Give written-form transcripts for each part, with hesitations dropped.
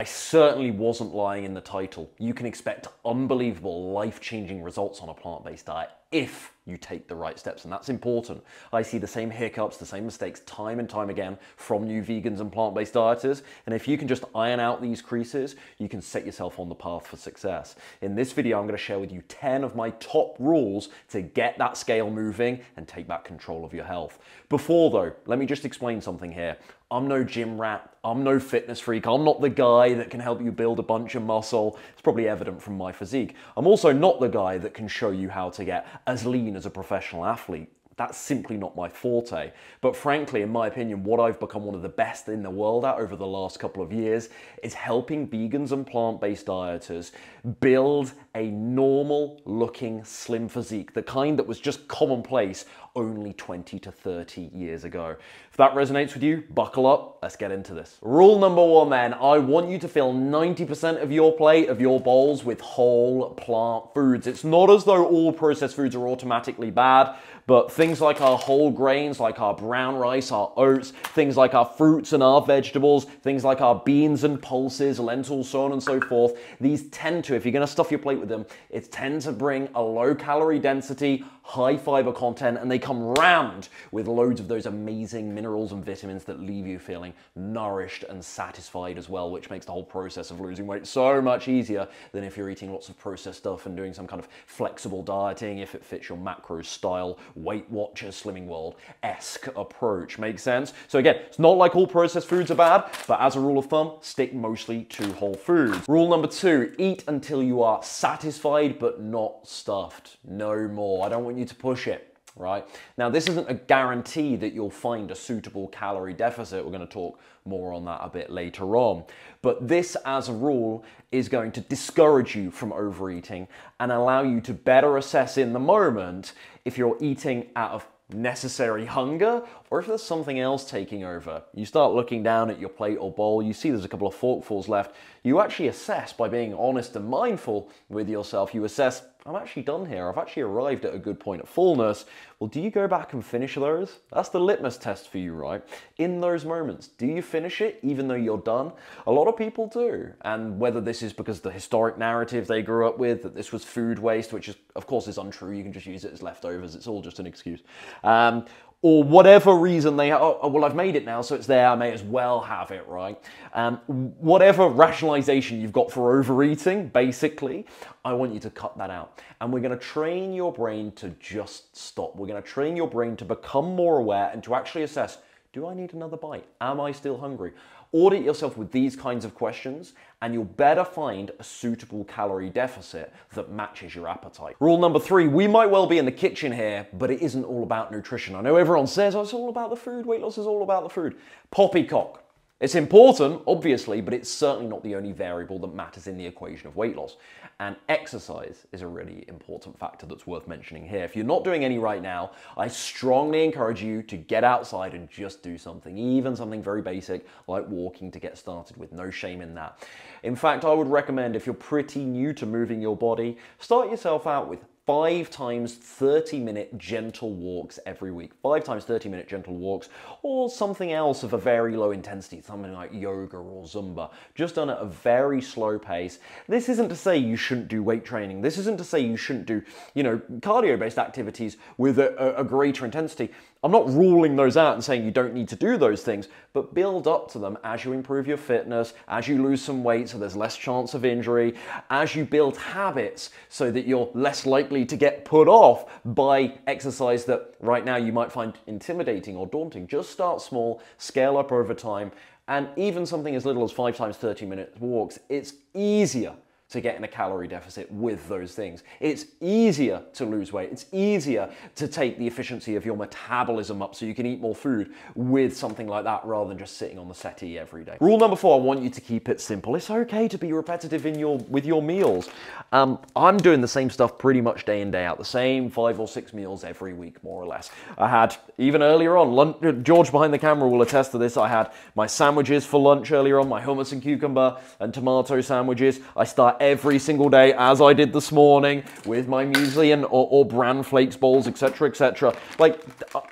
I certainly wasn't lying in the title. You can expect unbelievable, life-changing results on a plant-based diet if you take the right steps, and that's important. I see the same hiccups, the same mistakes time and time again from new vegans and plant-based dieters, and if you can just iron out these creases, you can set yourself on the path for success. In this video, I'm going to share with you 10 of my top rules to get that scale moving and take back control of your health. Before though, let me just explain something here. I'm no gym rat, I'm no fitness freak, I'm not the guy that can help you build a bunch of muscle. It's probably evident from my physique. I'm also not the guy that can show you how to get as lean as a professional athlete. That's simply not my forte. But frankly, in my opinion, what I've become one of the best in the world at over the last couple of years is helping vegans and plant-based dieters build a normal looking slim physique, the kind that was just commonplace only 20 to 30 years ago. If that resonates with you, buckle up, let's get into this. Rule number one then, I want you to fill 90% of your plate, of your bowls with whole plant foods. It's not as though all processed foods are automatically bad, but things like our whole grains, like our brown rice, our oats, things like our fruits and our vegetables, things like our beans and pulses, lentils, so on and so forth, these tend to, if you're gonna stuff your plate with them, it tends to bring a low calorie density, high fiber content, and they come rammed with loads of those amazing minerals and vitamins that leave you feeling nourished and satisfied as well, which makes the whole process of losing weight so much easier than if you're eating lots of processed stuff and doing some kind of flexible dieting if it fits your macro style, Weight Watchers, Slimming World-esque approach. Make sense? So again, it's not like all processed foods are bad, but as a rule of thumb, stick mostly to whole foods. Rule number two, eat until you are satisfied but not stuffed. No more. I don't want you to push it, right? Now, this isn't a guarantee that you'll find a suitable calorie deficit. We're going to talk more on that a bit later on. But this, as a rule, is going to discourage you from overeating and allow you to better assess in the moment if you're eating out of necessary hunger or if there's something else taking over. You start looking down at your plate or bowl, you see there's a couple of forkfuls left. You actually assess by being honest and mindful with yourself. You assess, I'm actually done here. I've actually arrived at a good point of fullness. Well, do you go back and finish those? That's the litmus test for you, right? In those moments, do you finish it even though you're done? A lot of people do. And whether this is because the historic narrative they grew up with, that this was food waste, which is, of course, is untrue. You can just use it as leftovers. It's all just an excuse. Or whatever reason they have, oh, well, I've made it now, so it's there, I may as well have it, right? Whatever rationalization you've got for overeating, basically, I want you to cut that out. And we're gonna train your brain to just stop. We're gonna train your brain to become more aware and to actually assess, do I need another bite? Am I still hungry? Audit yourself with these kinds of questions and you'll better find a suitable calorie deficit that matches your appetite. Rule number three, we might well be in the kitchen here, but it isn't all about nutrition. I know everyone says, oh, it's all about the food, weight loss is all about the food. Poppycock. It's important, obviously, but it's certainly not the only variable that matters in the equation of weight loss. And exercise is a really important factor that's worth mentioning here. If you're not doing any right now, I strongly encourage you to get outside and just do something, even something very basic like walking to get started with. No shame in that. In fact, I would recommend if you're pretty new to moving your body, start yourself out with 5 times 30-minute gentle walks every week. 5 times 30-minute gentle walks, or something else of a very low intensity, something like yoga or Zumba, just done at a very slow pace. This isn't to say you shouldn't do weight training. This isn't to say you shouldn't do, cardio-based activities with a greater intensity. I'm not ruling those out and saying you don't need to do those things, but build up to them as you improve your fitness, as you lose some weight so there's less chance of injury, as you build habits so that you're less likely to get put off by exercise that right now you might find intimidating or daunting. Just start small, scale up over time, and even something as little as 5 times 30-minute walks, it's easier to get in a calorie deficit with those things. It's easier to lose weight. It's easier to take the efficiency of your metabolism up so you can eat more food with something like that rather than just sitting on the settee every day. Rule number 4, I want you to keep it simple. It's okay to be repetitive with your meals. I'm doing the same stuff pretty much day in, day out, the same 5 or 6 meals every week, more or less. I had, even earlier on, George behind the camera will attest to this, I had my sandwiches for lunch earlier on, my hummus and cucumber and tomato sandwiches. I start every single day, as I did this morning, with my muesli and or bran flakes bowls, etc., etc. Like,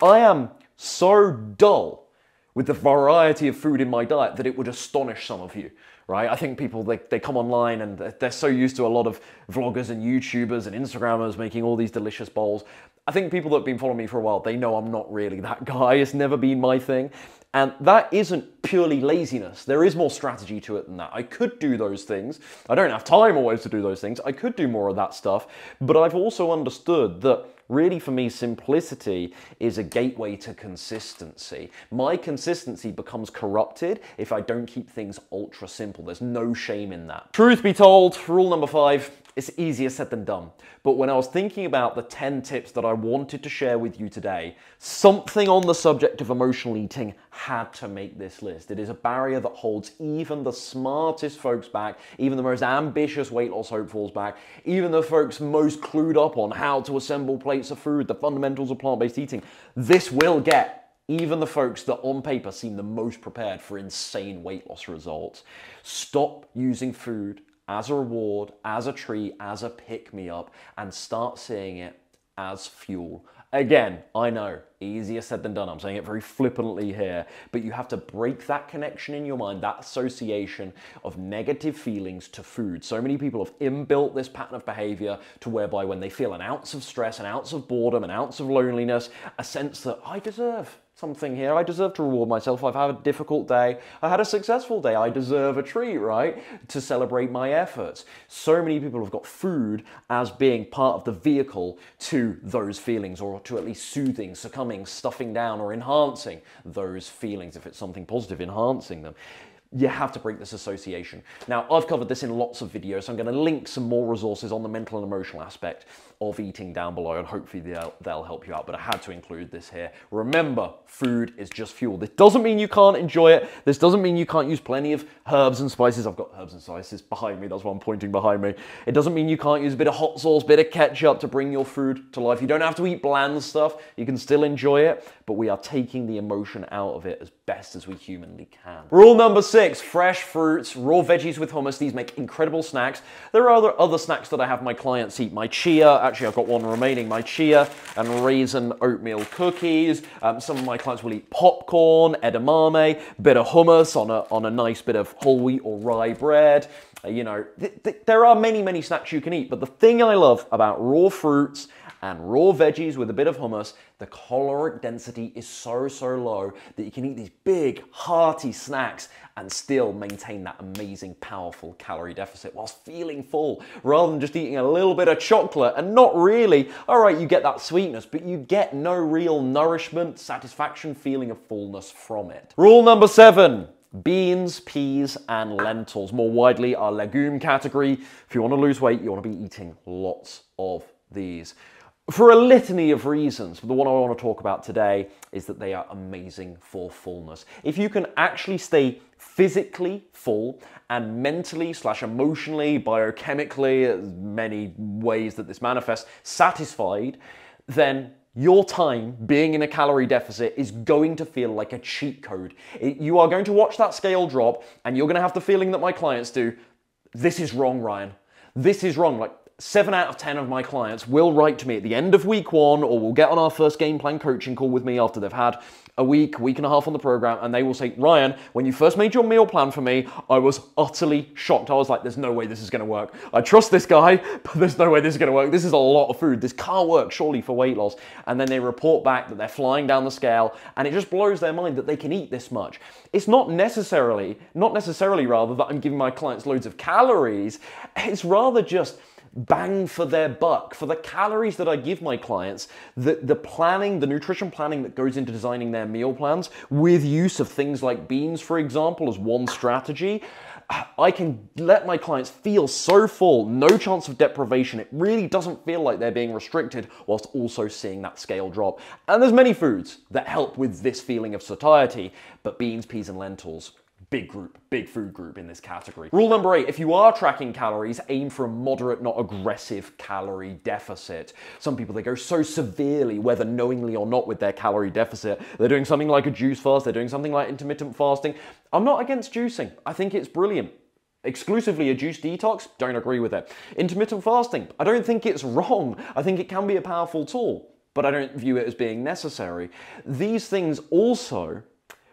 I am so dull with the variety of food in my diet that it would astonish some of you, right? I think people, they come online and they're so used to a lot of vloggers and YouTubers and Instagrammers making all these delicious bowls. I think people that have been following me for a while, they know I'm not really that guy. It's never been my thing. And that isn't purely laziness. There is more strategy to it than that. I could do those things. I don't have time always to do those things. I could do more of that stuff. But I've also understood that really for me, simplicity is a gateway to consistency. My consistency becomes corrupted if I don't keep things ultra simple. There's no shame in that. Truth be told, rule number 5, it's easier said than done. But when I was thinking about the 10 tips that I wanted to share with you today, something on the subject of emotional eating had to make this list. It is a barrier that holds even the smartest folks back, even the most ambitious weight loss hopefuls back, even the folks most clued up on how to assemble plates of food, the fundamentals of plant-based eating. This will get even the folks that on paper seem the most prepared for insane weight loss results. Stop using food as a reward, as a treat, as a pick-me-up, and start seeing it as fuel. Again, I know, easier said than done. I'm saying it very flippantly here, but you have to break that connection in your mind, that association of negative feelings to food. So many people have inbuilt this pattern of behavior to whereby when they feel an ounce of stress, an ounce of boredom, an ounce of loneliness, a sense that I deserve something here. I deserve to reward myself. I've had a difficult day. I had a successful day. I deserve a treat, right? To celebrate my efforts. So many people have got food as being part of the vehicle to those feelings, or to at least soothing, succumbing, stuffing down, or enhancing those feelings. If it's something positive, enhancing them. You have to break this association. Now, I've covered this in lots of videos, so I'm going to link some more resources on the mental and emotional aspect of eating down below, and hopefully they'll help you out, but I had to include this here. Remember, food is just fuel. This doesn't mean you can't enjoy it. This doesn't mean you can't use plenty of herbs and spices. I've got herbs and spices behind me. That's why I'm pointing behind me. It doesn't mean you can't use a bit of hot sauce, bit of ketchup to bring your food to life. You don't have to eat bland stuff. You can still enjoy it, but we are taking the emotion out of it as best as we humanly can. Rule number 6, fresh fruits, raw veggies with hummus. These make incredible snacks. There are other snacks that I have my clients eat. My chia, actually I've got one remaining, my chia and raisin oatmeal cookies. Some of my clients will eat popcorn, edamame, bit of hummus on a nice bit of whole wheat or rye bread. You know, there are many, many snacks you can eat, but the thing I love about raw fruits and raw veggies with a bit of hummus, the caloric density is so low that you can eat these big, hearty snacks and still maintain that amazing, powerful calorie deficit whilst feeling full, rather than just eating a little bit of chocolate and not really, all right, you get that sweetness, but you get no real nourishment, satisfaction, feeling of fullness from it. Rule number 7. Beans, peas, and lentils. More widely, our legume category. If you want to lose weight, you want to be eating lots of these. For a litany of reasons, but the one I want to talk about today is that they are amazing for fullness. If you can actually stay physically full and mentally / emotionally, biochemically, many ways that this manifests, satisfied, then your time being in a calorie deficit is going to feel like a cheat code. You are going to watch that scale drop and you're going to have the feeling that my clients do, this is wrong, Ryan. This is wrong. Like 7 out of 10 of my clients will write to me at the end of week 1, or will get on our first game plan coaching call with me after they've had a week and a half on the program, and they will say, Ryan, when you first made your meal plan for me, I was utterly shocked. I was like, there's no way this is going to work. I trust this guy, but there's no way this is going to work. This is a lot of food. This can't work, surely, for weight loss. And then they report back that they're flying down the scale, and it just blows their mind that they can eat this much. It's not necessarily rather, that I'm giving my clients loads of calories. It's rather just bang for their buck. For the calories that I give my clients, the planning, the nutrition planning that goes into designing their meal plans, with use of things like beans, for example, as one strategy, I can let my clients feel so full, no chance of deprivation. It really doesn't feel like they're being restricted, whilst also seeing that scale drop. And there's many foods that help with this feeling of satiety, but beans, peas, and lentils, big food group in this category. Rule number 8, if you are tracking calories, aim for a moderate, not aggressive calorie deficit. Some people, they go so severely, whether knowingly or not, with their calorie deficit. They're doing something like a juice fast, they're doing something like intermittent fasting. I'm not against juicing. I think it's brilliant. Exclusively a juice detox, don't agree with it. Intermittent fasting, I don't think it's wrong. I think it can be a powerful tool, but I don't view it as being necessary. These things also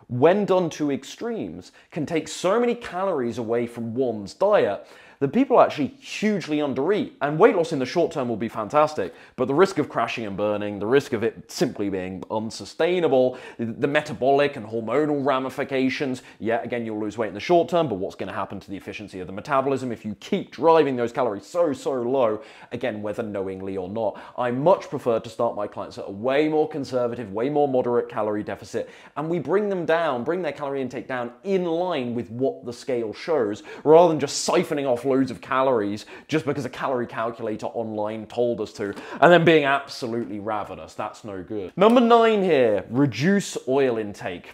when done to extremes, can take so many calories away from one's diet that people actually hugely undereat. And weight loss in the short term will be fantastic, but the risk of crashing and burning, the risk of it simply being unsustainable, the metabolic and hormonal ramifications, yeah, again, you'll lose weight in the short term, but what's going to happen to the efficiency of the metabolism if you keep driving those calories so low, again, whether knowingly or not. I much prefer to start my clients at a way more conservative, way more moderate calorie deficit, and we bring them down, bring their calorie intake down in line with what the scale shows, rather than just siphoning off loads of calories just because a calorie calculator online told us to, and then being absolutely ravenous. That's no good. Number 9 here, reduce oil intake.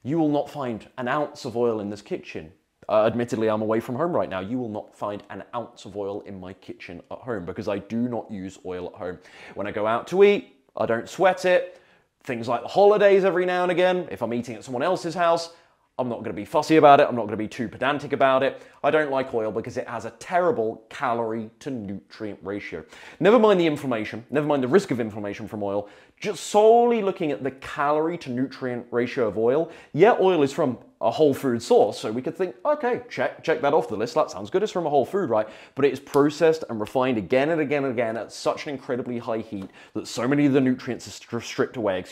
You will not find an ounce of oil in this kitchen. Admittedly, I'm away from home right now. You will not find an ounce of oil in my kitchen at home because I do not use oil at home. When I go out to eat, I don't sweat it. Things like the holidays every now and again, if I'm eating at someone else's house, I'm not going to be fussy about it. I'm not going to be too pedantic about it. I don't like oil because it has a terrible calorie to nutrient ratio. Never mind the inflammation, never mind the risk of inflammation from oil, just solely looking at the calorie to nutrient ratio of oil. Yeah, oil is from a whole food source, so we could think, okay, check that off the list. That sounds good. It's from a whole food, right? But it is processed and refined again and again and again at such an incredibly high heat that so many of the nutrients are stripped away,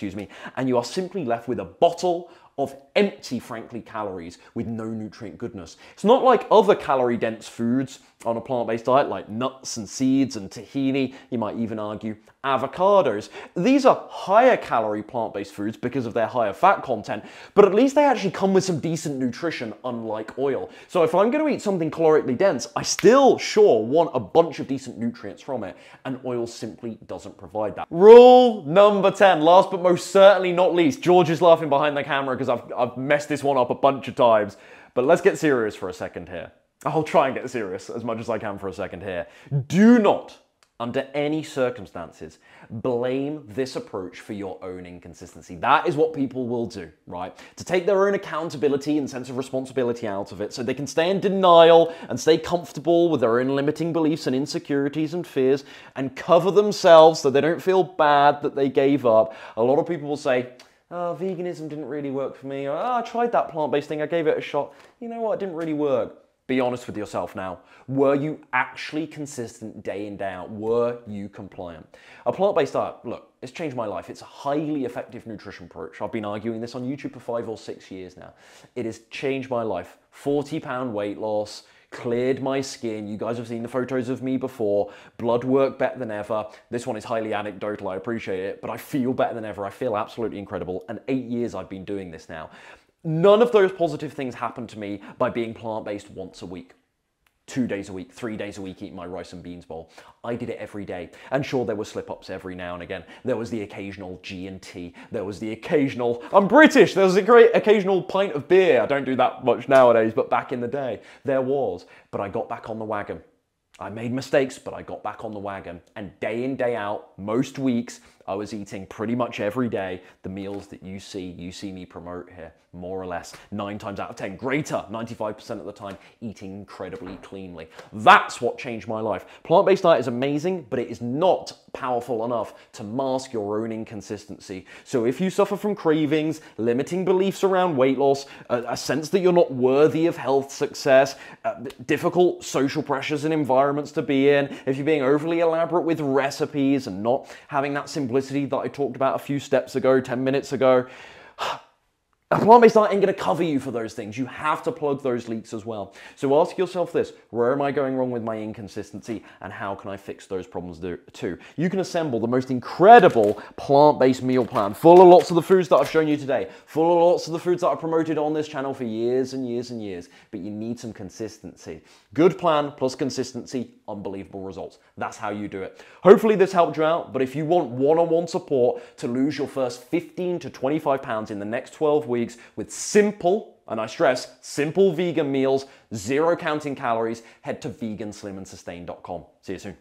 and you are simply left with a bottle of empty, frankly, calories with no nutrient goodness. It's not like other calorie-dense foods on a plant-based diet like nuts and seeds and tahini, you might even argue avocados. These are higher calorie plant-based foods because of their higher fat content, but at least they actually come with some decent nutrition, unlike oil. So if I'm going to eat something calorically dense, I still sure want a bunch of decent nutrients from it, and oil simply doesn't provide that. Rule number 10, last but most certainly not least. George is laughing behind the camera because I've messed this one up a bunch of times, but let's get serious for a second here. I'll try and get serious as much as I can for a second here. Do not, under any circumstances, blame this approach for your own inconsistency. That is what people will do, right? To take their own accountability and sense of responsibility out of it so they can stay in denial and stay comfortable with their own limiting beliefs and insecurities and fears and cover themselves so they don't feel bad that they gave up. A lot of people will say, oh, veganism didn't really work for me. Or, oh, I tried that plant-based thing, I gave it a shot. You know what, it didn't really work. Be honest with yourself now. Were you actually consistent day in, day out? Were you compliant? A plant-based diet, look, it's changed my life. It's a highly effective nutrition approach. I've been arguing this on YouTube for 5 or 6 years now. It has changed my life. 40-pound weight loss, cleared my skin. You guys have seen the photos of me before. Blood work better than ever. This one is highly anecdotal, I appreciate it, but I feel better than ever. I feel absolutely incredible. And 8 years I've been doing this now. None of those positive things happened to me by being plant-based once a week, 2 days a week, 3 days a week eating my rice and beans bowl. I did it every day. And sure, there were slip-ups every now and again. There was the occasional G&T. There was the occasional, I'm British, there was a great occasional pint of beer. I don't do that much nowadays, but back in the day, there was. But I got back on the wagon. I made mistakes, but I got back on the wagon. And day in, day out, most weeks, I was eating pretty much every day the meals that you see me promote here, more or less. 9 times out of 10, greater, 95% of the time, eating incredibly cleanly. That's what changed my life. Plant-based diet is amazing, but it is not powerful enough to mask your own inconsistency. So if you suffer from cravings, limiting beliefs around weight loss, a sense that you're not worthy of health success, difficult social pressures and environments to be in, if you're being overly elaborate with recipes and not having that simplicity that I talked about a few steps ago, 10 minutes ago, a plant-based diet ain't going to cover you for those things. You have to plug those leaks as well. So ask yourself this, where am I going wrong with my inconsistency and how can I fix those problems too? You can assemble the most incredible plant-based meal plan, full of lots of the foods that I've shown you today, full of lots of the foods that I've promoted on this channel for years and years and years, but you need some consistency. Good plan plus consistency, unbelievable results. That's how you do it. Hopefully this helped you out, but if you want one-on-one support to lose your first 15 to 25 pounds in the next 12 weeks, with simple, and I stress, simple vegan meals, 0 counting calories, head to veganslimandsustain.com. See you soon.